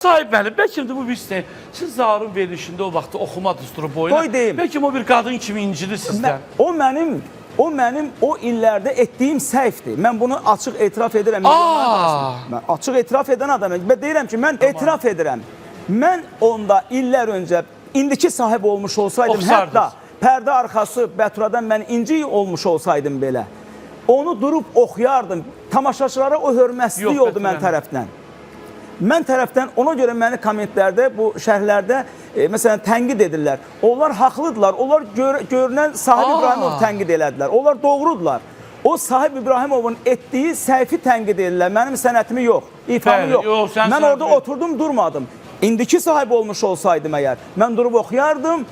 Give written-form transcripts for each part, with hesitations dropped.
Sahib müəllim, bəlkə də bu bir istəyin. Siz zarın verilişində o vaxtda oxuma düsturu boyuna. Qoy deyim. Bəlkə o bir qadın kimi incidir sizdən. O mənim o illərdə etdiyim səhvdir. Mən bunu açıq etiraf edirəm. Mən açıq etiraf edən adamım. Ben deyirəm ki, mən etiraf edirəm. Mən onda illər öncə indiki sahib olmuş olsaydım, hətta pərdə arxası Bəturadan mən inci olmuş olsaydım belə, onu durub oxuyardım. Tamaşaçılara o hörmətsizlik oldu mən tərəfdən. Mən tərəfdən ona görə məni kommentlərdə, bu şərhlərdə məsələn tənqid edirlər. Onlar haqlıdırlar. Onlar görünən Sahib İbrahimov tənqid elədilər. Onlar doğrudular. O Sahib İbrahimovun etdiyi səhvi tənqid edirlər. Mənim sənətimi yox, ifamı yox. Mən orada oturdum, durmadım. İndiki sahib olmuş olsaydım əgər, mən durub oxuyardım.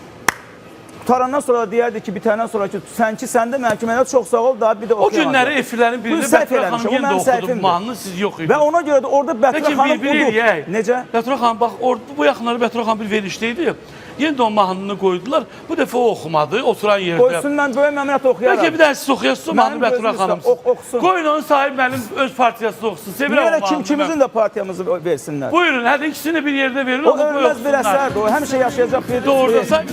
Qutarandan sonra da deyərdi ki, bitəndən sonra ki, səndə məhkəmədə çox sağ ol, daha bir də oxuyamadım. O günləri efirlərin birində Bətura xanım yenə də oxudu, mahnını siz yox idi. Və ona görə də orada Bətura xanım udub. Necə? Bətura xanım, bax, bu yaxınları Bətura xanım bir verişdəydi. Yenə də o mahnını qoydular. Bu dəfə o oxumadı, oturan yerdə. Qoysun, mən böyük məmnuniyyət oxuyaram. Bəlkə bir də siz oxuyasınız o mahnını Bətura xanım. Qoyun onu Sahib müəllim öz partiyasını oxusun. Sevirəm o mahnını. Kimimizin də partiyamızı versinlər. Buyurun, hədə ikisini bir yerdə verin, onu qoy oxusunlar. O ölməz bir əsərdir, o həmişə yaşayacaq bir doğrudan.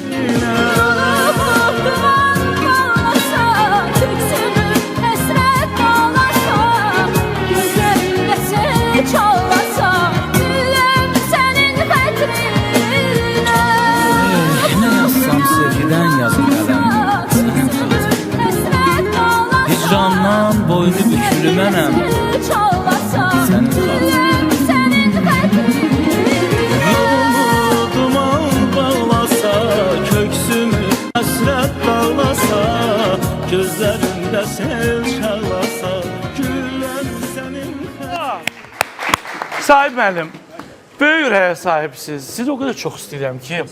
Hicrandan boynu bükülü mənəm. Sənin yolumu duman bağlasa, köksümü həsrət bağlasa, gözlərimdə sel çalasa, güllər sənin Sahib müəllim, böyük ürəyə sahibsiniz. Sizi o qədər çox istəyirəm ki,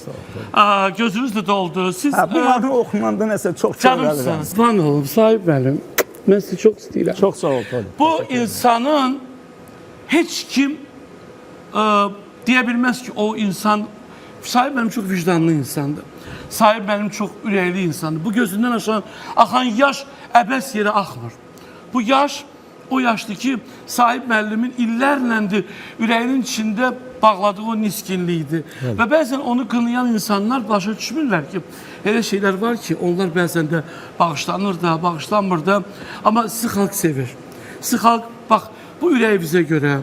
gözünüz də doldu. Bu mahnı oxumanda nəsə çox canımsınız. Van olun, Sahib müəllim. Mən sizi çox istəyirəm. Çox sağ ol. Bu insanın heç kim deyə bilməz ki, o insan, Sahib mənim çox vicdanlı insandır. Sahib mənim çox ürəkli insandır. Bu gözündən axan yaş əbəs yerə axmır. Bu yaş, o yaşdır ki, Sahib müəllimin illərləndir ürəyinin içində bağladığı o niskinlikdir. Və bəzən onu qınayan insanlar başa düşmürlər ki, elə şeylər var ki, onlar bəzən də bağışlanır da, bağışlanmır da. Amma sizi xalq sevir. Sizi xalq, bax, bu ürəyimizə görə,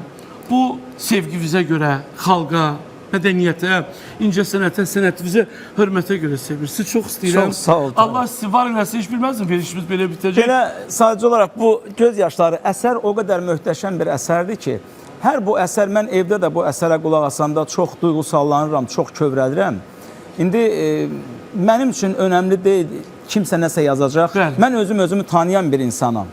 bu sevgimizə görə, xalqa, mədəniyyətə, incəsənətə, sənətimizə, hörmətə görə sevir. Sizi çox istəyirəm. Çox sağ ol. Allah sizi var eləsin, heç bilməzdim, verişimiz belə bitəcək. Belə sadəcə olaraq bu göz yaşları əsər o qədər möhtəşəm bir əsərdir ki, hər bu əsər, mən evdə də bu əsərə qulaq asanda çox duyğusallanıram, çox kövrəlirəm. İndi mənim üçün önəmli deyil, kimsə nəsə yazacaq. Mən özümü tanıyan bir insanam.